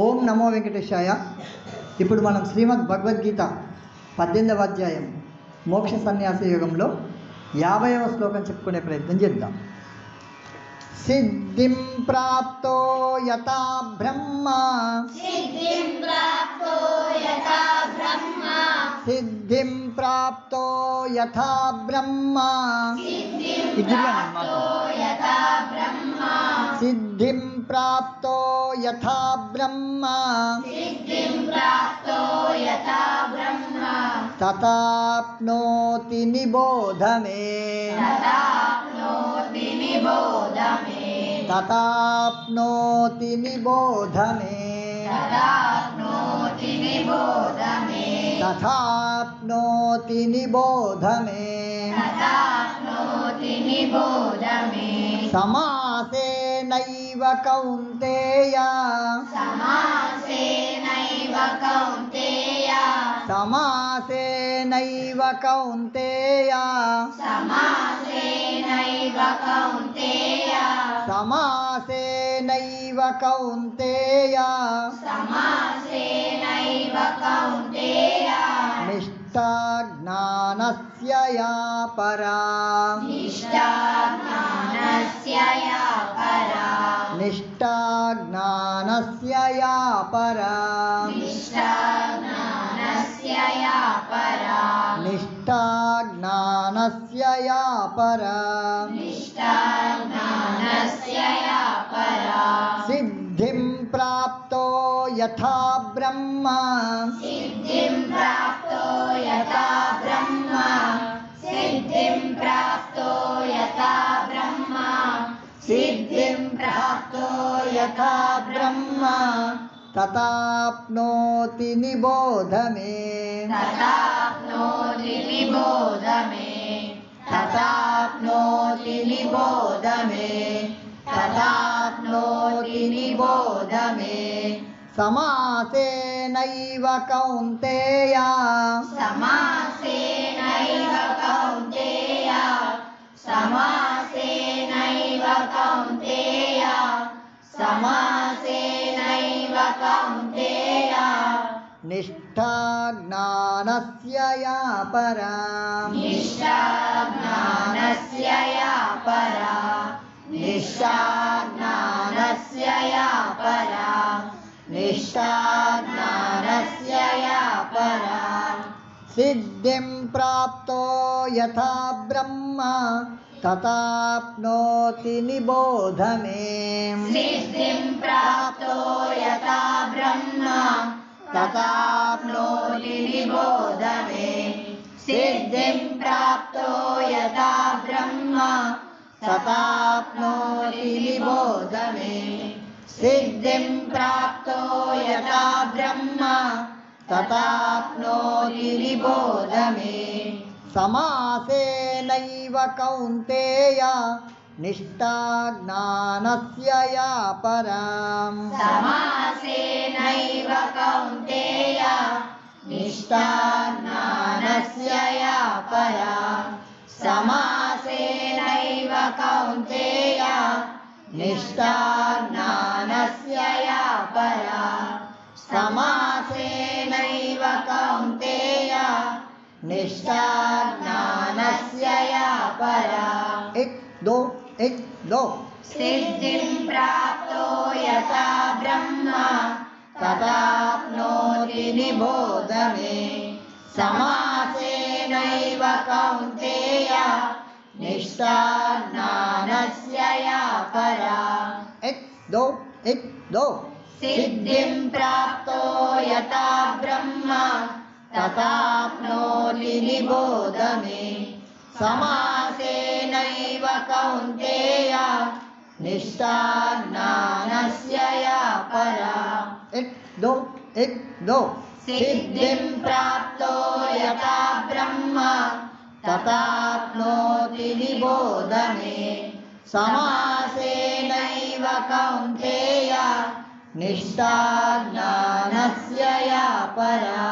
ఓం నమో వెంకటేశాయ. ఇప్పుడు మనం శ్రీమద్ భగవద్గీత 18వ అధ్యాయం మోక్ష సన్యాస యోగంలో 50వ శ్లోకం చెప్పుకునే ప్రయత్నం చేద్దాం. సిద్ధిం ప్రాప్తో యథా బ్రహ్మ సిద్ధిం ప్రాప్తో యథా బ్రహ్మ సిద్ధిం ప్రాప్తో యథా బ్రహ్మ సిద్ధిం ప్రాప్తో యథా బ్రహ్మ తథాప్నోతి నిబోధ మే తథాప్నోతి నిబోధ మే తథాప్నోతి నిబోధ మే సమాసేనైవ కౌంతేయ సమాసేనైవ కౌంతేయ సమాసేనైవ కౌంతేయ నిష్ఠా జ్ఞానస్య యా పరా నిష్ఠా జ్ఞానస్య యా పరా నిష్ఠా జ్ఞానస్య యా పరా సిద్ధిం ప్రాప్తో యథా బ్రహ్మ సిద్ధిం ప్రాప్తో యథా బ్రహ్మ తథాప్నోతి నిబోధ మే సమాసేనైవ కౌంతేయ నిష్ఠా జ్ఞానస్య యా పరా నిష్ఠా జ్ఞానస్య యా పరా సిద్ధిం ప్రాప్తో యథా బ్రహ్మ తథాప్నోతి నిబోధ మే సిద్ధిం ప్రాప్తో యథా బ్రహ్మ తథాప్నోతి నిబోధ మే సిద్ధిం ప్రాప్తో యథా బ్రహ్మ తథాప్నోతి నిబోధ మే సిద్ధిం ప్రాప్తో యథా బ్రహ్మ తథాప్నోతి నిబోధ మే సమాసేనైవ కౌంతేయ నిష్ఠా జ్ఞానస్య యా పరా నిష్ఠా జ్ఞానస్య యా పరా నిష్ఠా జ్ఞానస్య యా పరా సమాసేనైవ కౌంతేయ నిష్ఠా జ్ఞానస్య యా పరా एक दो सिद्धिं प्राप्तो यथा ब्रह्म तथाप्नोति निबोध मे समासेनैव कौन्तेय निष्ठा ज्ञानस्य या परा एक दो सिद्धिं प्राप्तो यथा ब्रह्म तथाप्नोति निबोध मे समासेनैव कौन्तेय निष्ठा ज्ञानस्य या परा एक दो सिद्धिं प्राप्तो यथा ब्रह्म तथाप्नोति निबोध मे समासेनैव कौन्तेय निष्ठा ज्ञानस्य या परा।